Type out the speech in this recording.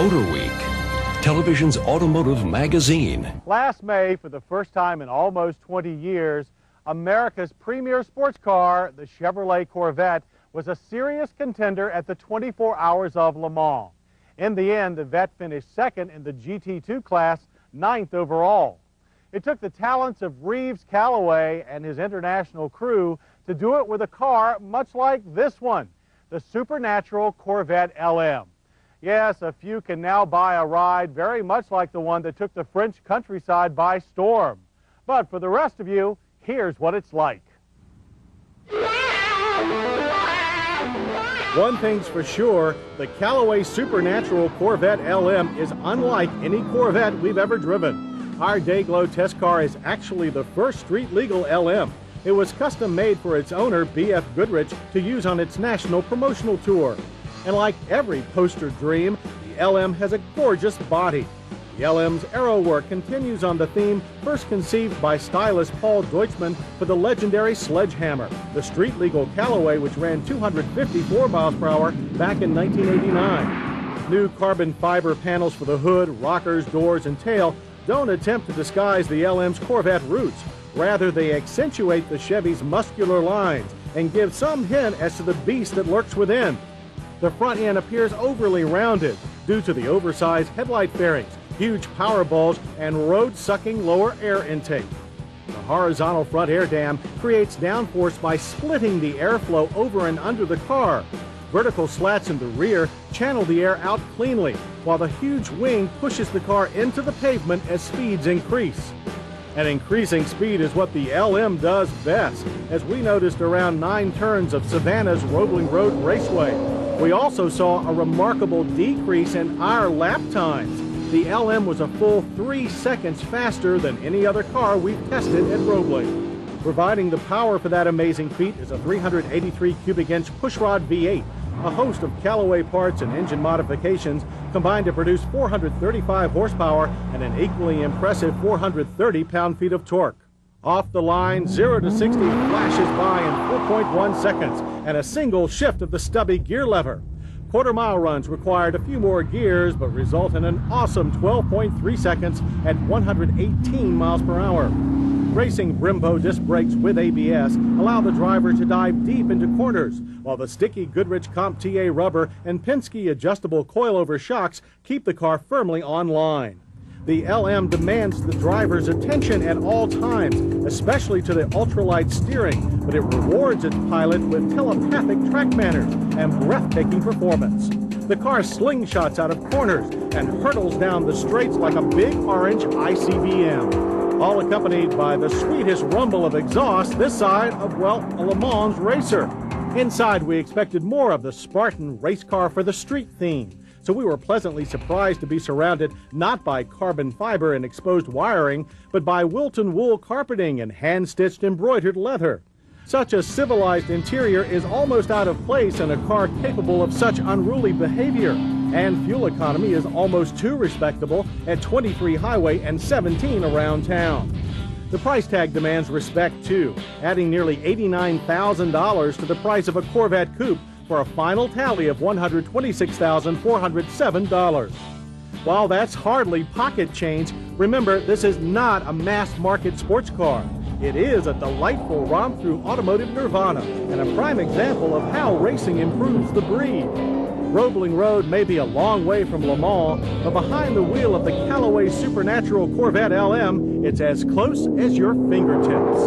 Motor Week, television's automotive magazine. Last May, for the first time in almost 20 years, America's premier sports car, the Chevrolet Corvette, was a serious contender at the 24 Hours of Le Mans. In the end, the Vette finished second in the GT2 class, 9th overall. It took the talents of Reeves Callaway and his international crew to do it with a car much like this one, the Supernatural Corvette LM. Yes, a few can now buy a ride very much like the one that took the French countryside by storm. But for the rest of you, here's what it's like. One thing's for sure, the Callaway Supernatural Corvette LM is unlike any Corvette we've ever driven. Our Dayglow test car is actually the first street-legal LM. It was custom-made for its owner, B.F. Goodrich, to use on its national promotional tour. And like every poster dream, the LM has a gorgeous body. The LM's aero work continues on the theme first conceived by stylist Paul Deutschmann for the legendary Sledgehammer, the street-legal Callaway which ran 254 miles per hour back in 1989. New carbon fiber panels for the hood, rockers, doors, and tail don't attempt to disguise the LM's Corvette roots. Rather, they accentuate the Chevy's muscular lines and give some hint as to the beast that lurks within. The front end appears overly rounded due to the oversized headlight fairings, huge power balls, and road-sucking lower air intake. The horizontal front air dam creates downforce by splitting the airflow over and under the car. Vertical slats in the rear channel the air out cleanly, while the huge wing pushes the car into the pavement as speeds increase. And increasing speed is what the LM does best, as we noticed around 9 turns of Savannah's Roebling Road Raceway. We also saw a remarkable decrease in our lap times. The LM was a full 3 seconds faster than any other car we've tested at Roebling. Providing the power for that amazing feat is a 383 cubic inch pushrod V8. A host of Callaway parts and engine modifications combined to produce 435 horsepower and an equally impressive 430 pound-feet of torque. Off the line, 0 to 60 flashes by in 4.1 seconds and a single shift of the stubby gear lever. Quarter-mile runs required a few more gears but result in an awesome 12.3 seconds at 118 miles per hour. Racing Brembo disc brakes with ABS allow the driver to dive deep into corners, while the sticky Goodrich CompTA rubber and Penske adjustable coilover shocks keep the car firmly on line. The LM demands the driver's attention at all times, especially to the ultralight steering, but it rewards its pilot with telepathic track manners and breathtaking performance. The car slingshots out of corners and hurtles down the straights like a big orange ICBM, all accompanied by the sweetest rumble of exhaust this side of, well, a Le Mans racer. Inside, we expected more of the Spartan race car for the street theme, so we were pleasantly surprised to be surrounded not by carbon fiber and exposed wiring, but by Wilton wool carpeting and hand-stitched embroidered leather. Such a civilized interior is almost out of place in a car capable of such unruly behavior, and fuel economy is almost too respectable at 23 highway and 17 around town. The price tag demands respect too, adding nearly $89,000 to the price of a Corvette coupe for a final tally of $126,407. While that's hardly pocket change, remember this is not a mass-market sports car. It is a delightful romp through automotive nirvana and a prime example of how racing improves the breed. Roebling Road may be a long way from Le Mans, but behind the wheel of the Callaway Supernatural Corvette LM, it's as close as your fingertips.